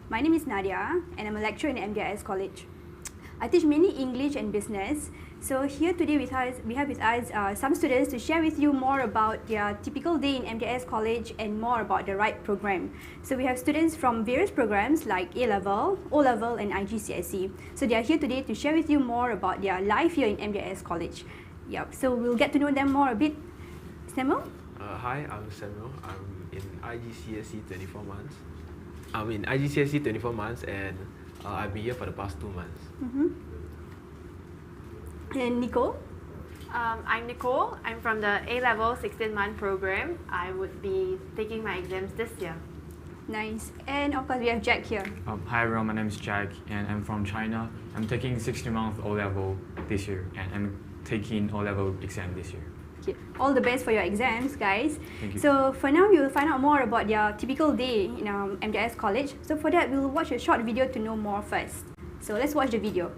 My name is Nadia and I'm a lecturer in MDIS College. I teach mainly English and business. So here today we have with us some students to share with you more about their typical day in MDIS College and more about the RITE program. So we have students from various programs like A-Level, O-Level and IGCSE. So they are here today to share with you more about their life here in MDIS College. Yep. So we'll get to know them more a bit. Samuel? Hi, I'm Samuel. I'm in IGCSE 24 months. I'm in IGCSE 24 months and I've been here for the past 2 months. And Nicole? I'm Nicole. I'm from the A-Level 16-month program. I would be taking my exams this year. Nice. And of course we have Jack here. Hi everyone, my name is Jack and I'm from China. I'm taking 16-month O-Level this year and I'm taking O-Level exam this year. Okay. All the best for your exams, guys. Thank you. So for now, we will find out more about their typical day in MDIS College. So for that, we'll watch a short video to know more first. So let's watch the video.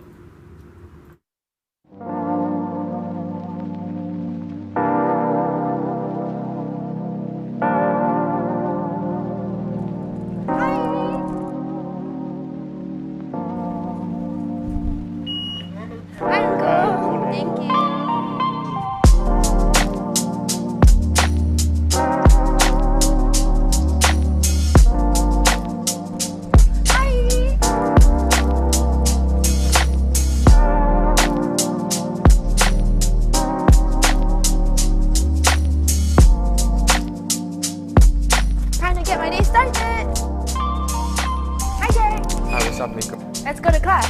Let's go to class.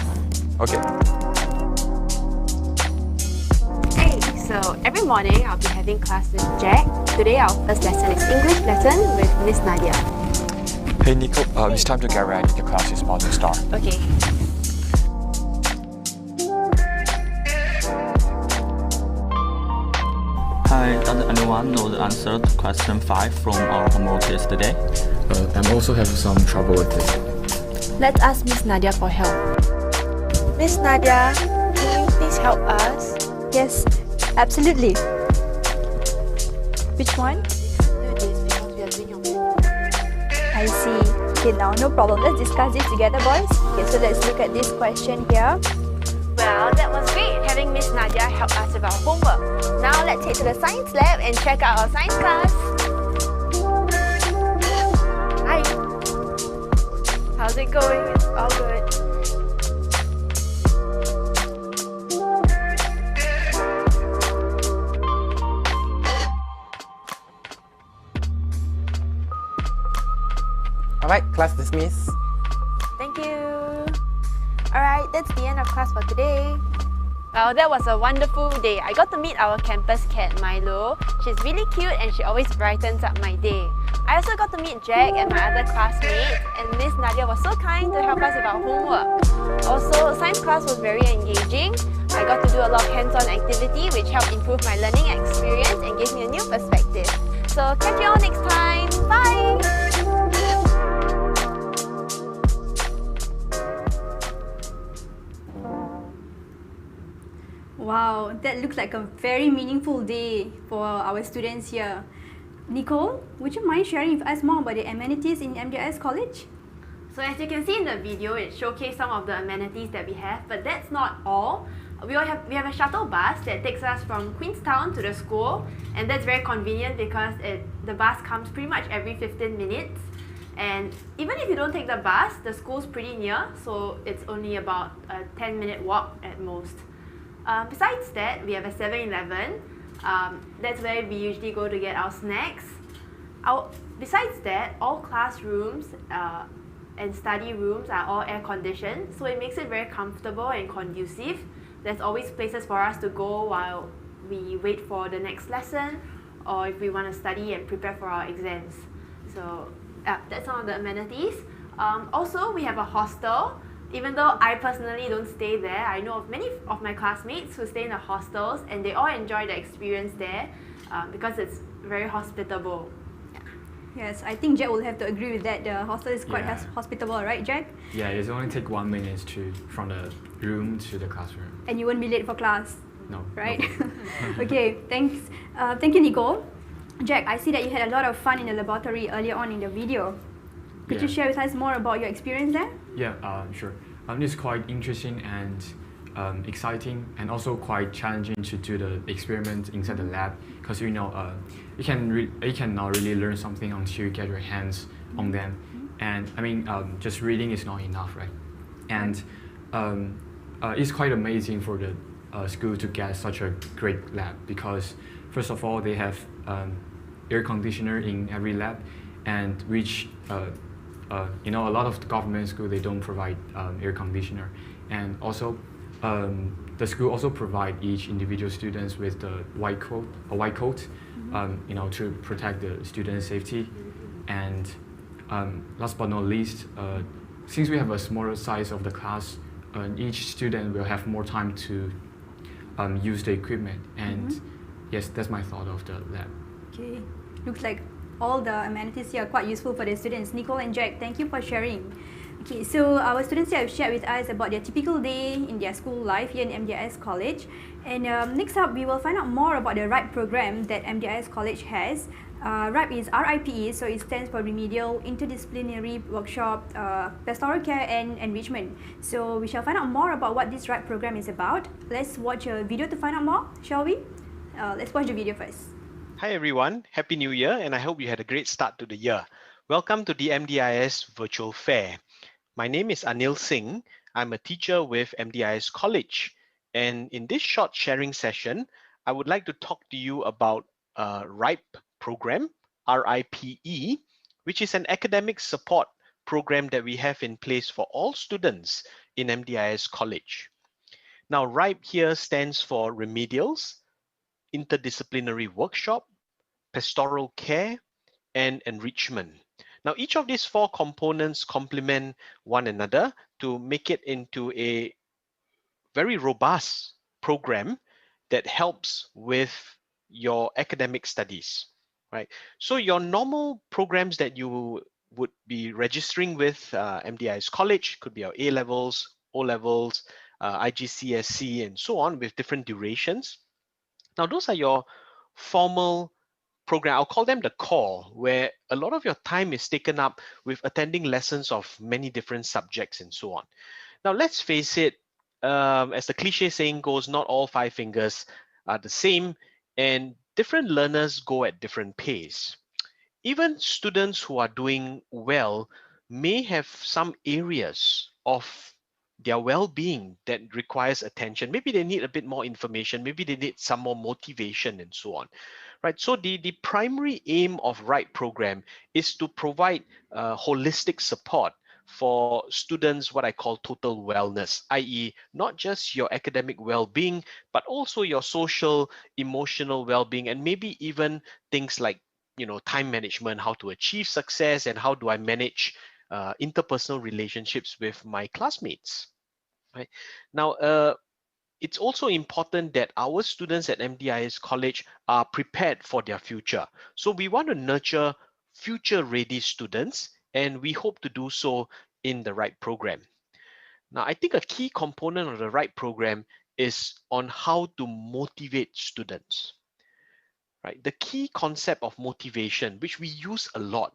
Okay. Hey, so every morning I'll be having class with Jack. Today our first lesson is English lesson with Miss Nadia. Hey Nico, it's time to get ready. The class is about to start. Okay. Hi, does anyone know the answer to question 5 from our homework yesterday? I'm also having some trouble with it. Let's ask Miss Nadia for help. Miss Nadia, can you please help us? Yes, absolutely. Which one? I see. Okay, now no problem. Let's discuss this together, boys. Okay, so let's look at this question here. Well, that was great having Miss Nadia help us with our homework. Now let's head to the science lab and check out our science class. Hi. How's it going? It's all good. Alright, class dismissed. Thank you. Alright, that's the end of class for today. Well, that was a wonderful day. I got to meet our campus cat, Milo. She's really cute and she always brightens up my day. I also got to meet Jack and my other classmates, and Miss Nadia was so kind to help us with our homework. Also, science class was very engaging. I got to do a lot of hands-on activity which helped improve my learning experience and gave me a new perspective. So catch you all next time. Bye! Wow, that looks like a very meaningful day for our students here. Nicole, would you mind sharing with us more about the amenities in MDIS College? So as you can see in the video, it showcased some of the amenities that we have, but that's not all. We have a shuttle bus that takes us from Queenstown to the school, and that's very convenient because the bus comes pretty much every 15 minutes. And even if you don't take the bus, the school's pretty near, so it's only about a 10-minute walk at most. Besides that, we have a 7-Eleven. That's where we usually go to get our snacks. Besides that, all classrooms and study rooms are all air-conditioned, so it makes it very comfortable and conducive. There's always places for us to go while we wait for the next lesson, or if we want to study and prepare for our exams. So that's some of the amenities. Also, we have a hostel. Even though I personally don't stay there, I know of many of my classmates who stay in the hostels and they all enjoy the experience there because it's very hospitable. Yes, I think Jack will have to agree with that. The hostel is quite hospitable, right, Jack? Yeah, it's only take 1 minute from the room to the classroom. And you won't be late for class? No. Right? No. Okay, thanks. Thank you, Nicole. Jack, I see that you had a lot of fun in the laboratory earlier on in the video. Could you share with us more about your experience there? Yeah, sure. It's quite interesting and exciting, and also quite challenging to do the experiment inside the lab, because you cannot really learn something until you get your hands on them. And I mean, just reading is not enough, right? And it's quite amazing for the school to get such a great lab, because first of all, they have air conditioner in every lab, and which a lot of the government school, they don't provide air conditioner. And also the school also provide each individual students with the white coat, to protect the student safety. And last but not least, since we have a smaller size of the class, each student will have more time to use the equipment. And yes, that's my thought of the lab. Okay, looks like all the amenities here are quite useful for the students. Nicole and Jack, thank you for sharing. Okay, so our students here have shared with us about their typical day in their school life here in MDIS College. And next up, we will find out more about the RIPE program that MDIS College has. RIPE is RIPE, so it stands for Remedial Interdisciplinary Workshop, Pastoral Care and Enrichment. So we shall find out more about what this RIPE program is about. Let's watch a video to find out more, shall we? Let's watch the video first. Hi everyone, Happy New Year, and I hope you had a great start to the year. Welcome to the MDIS Virtual Fair. My name is Anil Singh. I'm a teacher with MDIS College. And in this short sharing session, I would like to talk to you about RIPE program, RIPE, which is an academic support program that we have in place for all students in MDIS College. Now, RIPE here stands for Remedials, Interdisciplinary Workshop, Pastoral Care, and Enrichment. Now, each of these four components complement one another to make it into a very robust program that helps with your academic studies, right? So your normal programs that you would be registering with MDIS College could be our A-levels, O-levels, IGCSE, and so on, with different durations. Now, those are your formal program. I'll call them the core, where a lot of your time is taken up with attending lessons of many different subjects and so on. Now, let's face it, as the cliche saying goes, not all five fingers are the same, and different learners go at different pace. Even students who are doing well may have some areas of their well-being that requires attention. Maybe they need a bit more information, maybe they need some more motivation and so on, right? So the primary aim of RIPE program is to provide holistic support for students, what I call total wellness, i.e. not just your academic well-being, but also your social, emotional well-being, and maybe even things like, time management, how to achieve success, and how do I manage interpersonal relationships with my classmates, right? Now, it's also important that our students at MDIS College are prepared for their future. So we want to nurture future-ready students, and we hope to do so in the RIPE program. Now, I think a key component of the RIPE program is on how to motivate students, right? The key concept of motivation, which we use a lot,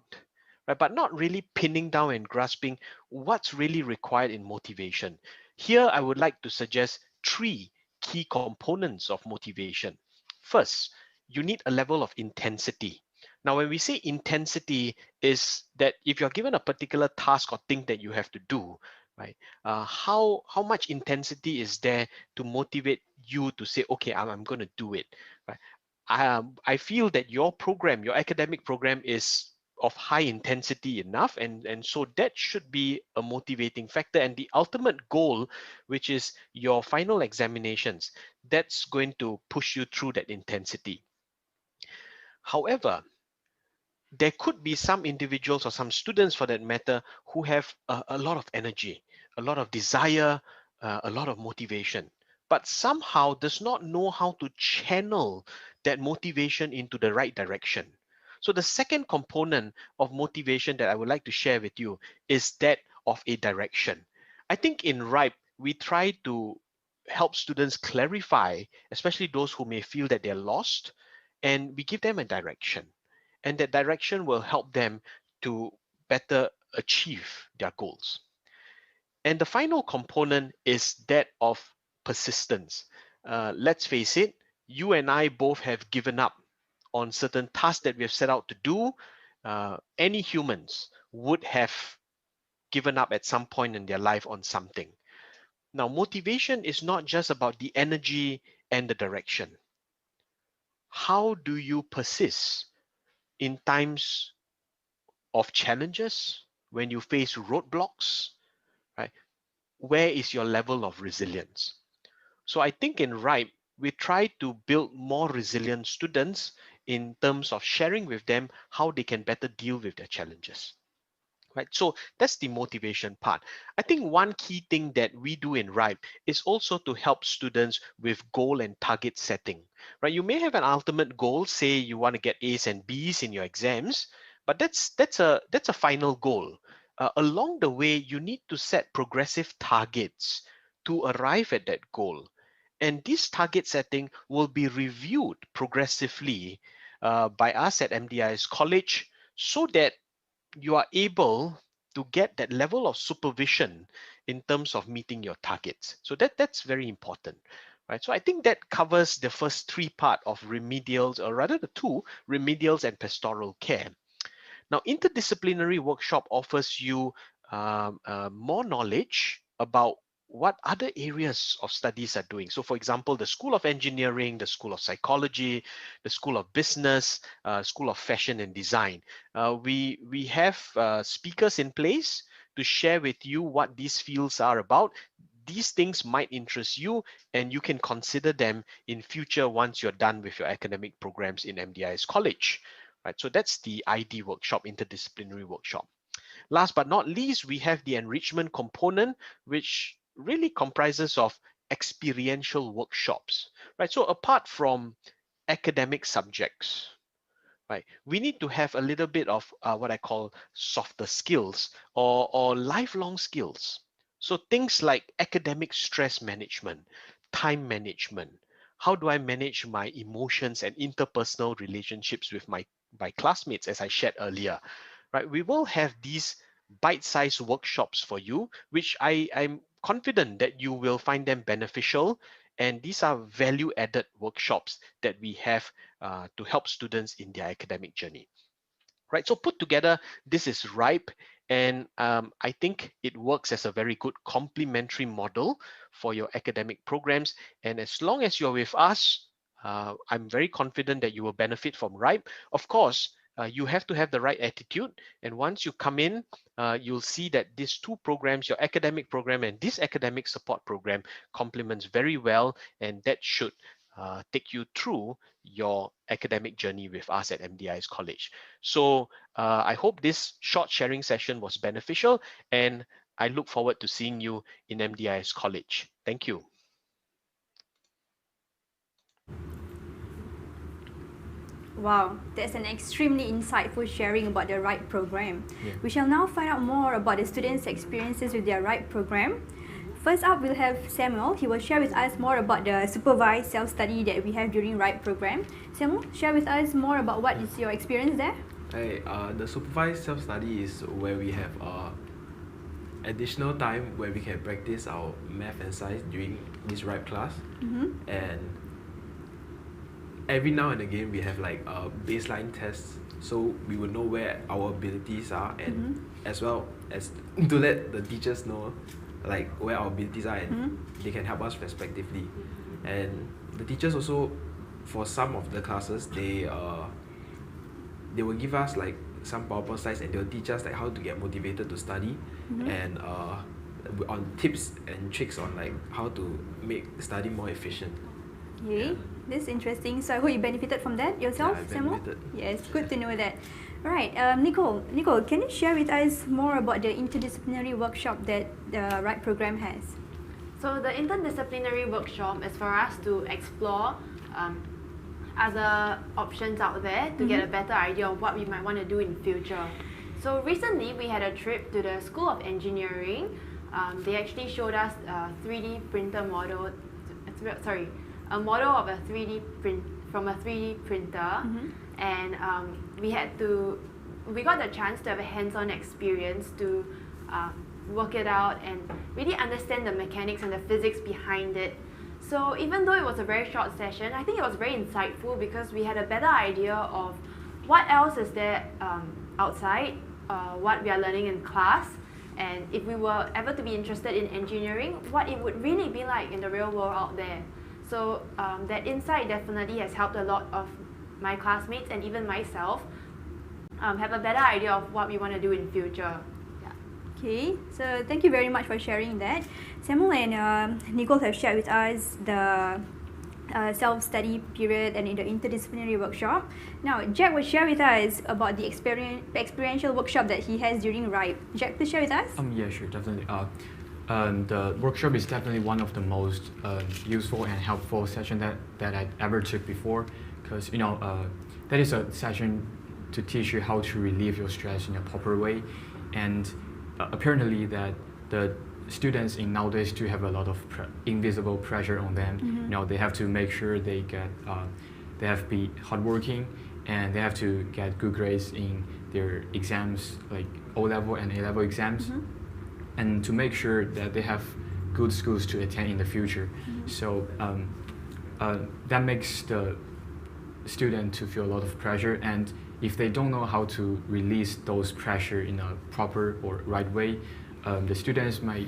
right, but not really pinning down and grasping what's really required in motivation. Here, I would like to suggest three key components of motivation. First, you need a level of intensity. Now, when we say intensity, is that if you're given a particular task or thing that you have to do, right? How much intensity is there to motivate you to say, okay, I'm going to do it, right? I feel that your program, your academic program, is of high intensity enough, and so that should be a motivating factor. And the ultimate goal, which is your final examinations, that's going to push you through that intensity. However, there could be some individuals or some students for that matter who have a lot of energy, a lot of desire, a lot of motivation, but somehow does not know how to channel that motivation into the right direction. So the second component of motivation that I would like to share with you is that of a direction. I think in RIPE, we try to help students clarify, especially those who may feel that they're lost, and we give them a direction. And that direction will help them to better achieve their goals. And the final component is that of persistence. Let's face it, you and I both have given up on certain tasks that we have set out to do. Any humans would have given up at some point in their life on something. Now, motivation is not just about the energy and the direction. How do you persist in times of challenges, when you face roadblocks, right? Where is your level of resilience? So I think in RIPE, we try to build more resilient students in terms of sharing with them how they can better deal with their challenges. Right, so that's the motivation part. I think one key thing that we do in RIPE is also to help students with goal and target setting. Right, you may have an ultimate goal, say you want to get A's and B's in your exams, but that's a final goal. Along the way, you need to set progressive targets to arrive at that goal, and this target setting will be reviewed progressively by us at MDIS College, so that you are able to get that level of supervision in terms of meeting your targets. So that's very important, right? So I think that covers the first three part of remedials, or rather the two, remedials and pastoral care. Now, interdisciplinary workshop offers you more knowledge about what other areas of studies are doing. So for example, the School of Engineering, the School of Psychology, the School of Business, School of Fashion and Design. We have speakers in place to share with you what these fields are about. These things might interest you, and you can consider them in future once you're done with your academic programs in MDIS College. Right, so that's the ID workshop, interdisciplinary workshop. Last but not least, we have the enrichment component, which really comprises of experiential workshops, right? So apart from academic subjects, right, we need to have a little bit of what I call softer skills, or lifelong skills. So things like academic stress management, time management, how do I manage my emotions and interpersonal relationships with my classmates, as I shared earlier, right? We will have these bite-sized workshops for you, which I'm confident that you will find them beneficial. And these are value-added workshops that we have to help students in their academic journey. Right, so put together, this is RIPE, and I think it works as a very good complementary model for your academic programs. And as long as you're with us, I'm very confident that you will benefit from RIPE. Of course, you have to have the right attitude. And once you come in, you'll see that these two programs, your academic program and this academic support program, complements very well, and that should take you through your academic journey with us at MDIS College. So I hope this short sharing session was beneficial, and I look forward to seeing you in MDIS College. Thank you. Wow, that's an extremely insightful sharing about the RIPE program. Yeah. We shall now find out more about the students' experiences with their RIPE program. First up, we'll have Samuel. He will share with us more about the supervised self-study that we have during RIPE program. Samuel, share with us more about what is your experience there? Hey, the supervised self-study is where we have additional time where we can practice our math and science during this RIPE class. And every now and again we have like baseline tests, so we will know where our abilities are, and as well as to let the teachers know like where our abilities are, and they can help us respectively. And the teachers also, for some of the classes, they will give us like some PowerPoint slides, and they'll teach us like how to get motivated to study, and on tips and tricks on like how to make study more efficient. Okay, that's interesting. So I hope you benefited from that yourself, Yeah, I Samuel? benefited. Yes, good to know that. Right, Nicole, can you share with us more about the interdisciplinary workshop that the RIPE program has? So the interdisciplinary workshop is for us to explore other options out there to get a better idea of what we might want to do in future. So recently we had a trip to the School of Engineering. They actually showed us a 3D printer model, a model of a 3D print from a 3D printer, and we had to we got the chance to have a hands-on experience to work it out and really understand the mechanics and the physics behind it. So even though it was a very short session, I think it was very insightful because we had a better idea of what else is there outside, what we are learning in class, and if we were ever to be interested in engineering, what it would really be like in the real world out there. So that insight definitely has helped a lot of my classmates and even myself have a better idea of what we want to do in future. Okay, so thank you very much for sharing that. Samuel and Nicole have shared with us the self-study period and in the interdisciplinary workshop. Now, Jack will share with us about the experiential workshop that he has during RIPE. Jack, please share with us. Yeah, sure, definitely. The workshop is definitely one of the most useful and helpful session that I ever took before, because that is a session to teach you how to relieve your stress in a proper way, and apparently that the students in nowadays do have a lot of invisible pressure on them. Mm-hmm. They have to make sure they get they have to be hardworking, and they have to get good grades in their exams, like O-level and A-level exams. Mm-hmm. And to make sure that they have good schools to attend in the future. Mm-hmm. So that makes the student to feel a lot of pressure, and if they don't know how to release those pressure in a proper or right way, the students might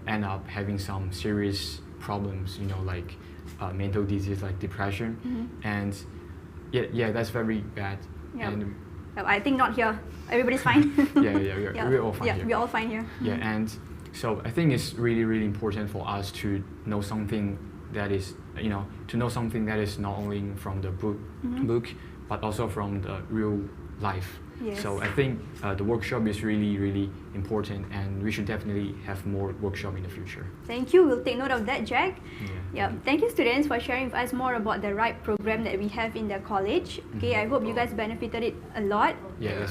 end up having some serious problems, like mental disease like depression. Mm-hmm. And yeah, that's very bad. Yeah. And I think not here. Everybody's fine. yeah, we're all fine here. We're all fine here. Yeah, and so I think it's really, really important for us to know something that is, to know something that is not only from the book, but also from the real life. Yes. So I think the workshop is really, really important, and we should definitely have more workshop in the future. Thank you. We'll take note of that, Jack. Yeah. Thank you, students, for sharing with us more about the RIPE program that we have in the college. Okay, I hope you guys benefited it a lot. Yeah,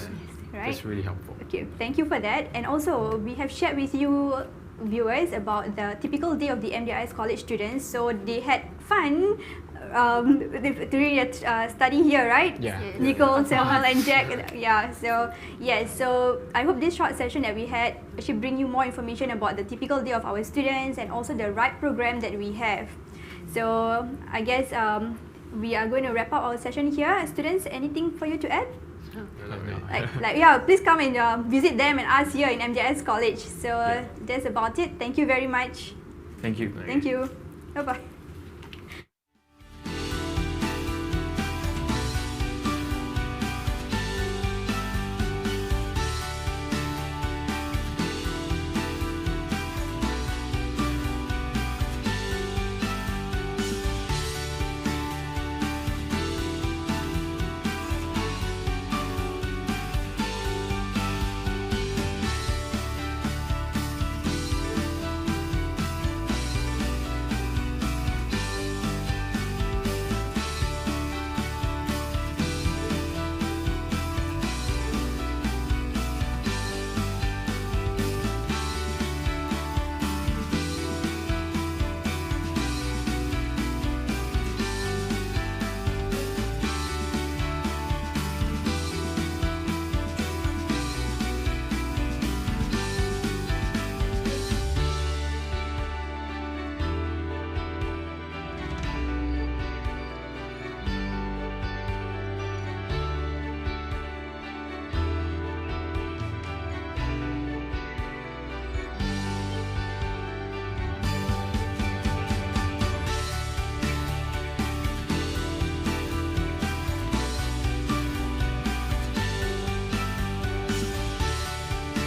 Right? that's really helpful. Okay, thank you for that. And also, we have shared with you viewers about the typical day of the MDIS college students. So they had fun during the study here, right? Yeah. Nicole, Samuel, and Jack. Yeah. So yes. So I hope this short session that we had should bring you more information about the typical day of our students and also the RIPE program that we have. So I guess we are going to wrap up our session here. Students, anything for you to add? Please come and visit them and us here in MDIS College. So that's about it. Thank you very much. Thank you. Thank you. Bye bye.